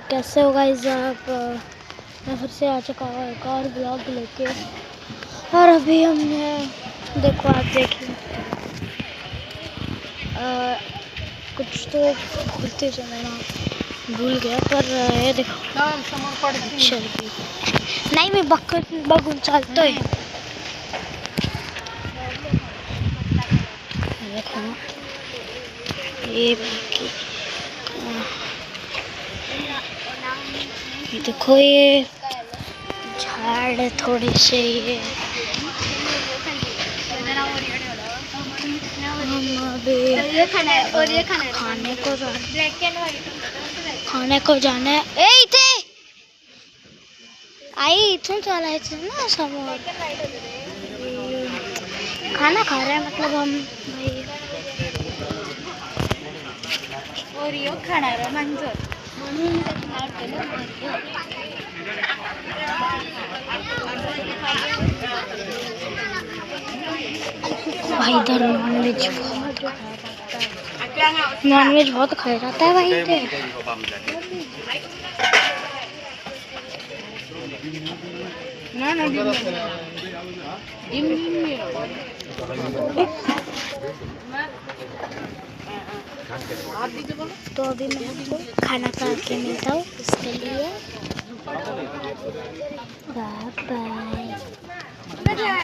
कैसे हो गाइस आप? मैं फिर से आ चुका हूँ एक और ब्लॉग लेके। और अभी हमने देखो, आप देखिए कुछ तो बोलते थे, मैं भूल गया, पर ये देखो चल नहीं, मैं बगुन चालतो है। देखो ये देखो, ये झाड़ थोड़े से ये खाने को जाना है। ए इथे आई, इथून चालायचं ना समोर। खाना खा रहे हैं, मतलब हम भाई ओरिओ खाणार मांजर भाई इधर नॉनवेज बहुत खाया जाता है भाई इधर। तो अभी मैं आपको खाना खा के मिलता हूँ, इसके लिए बाय बाय।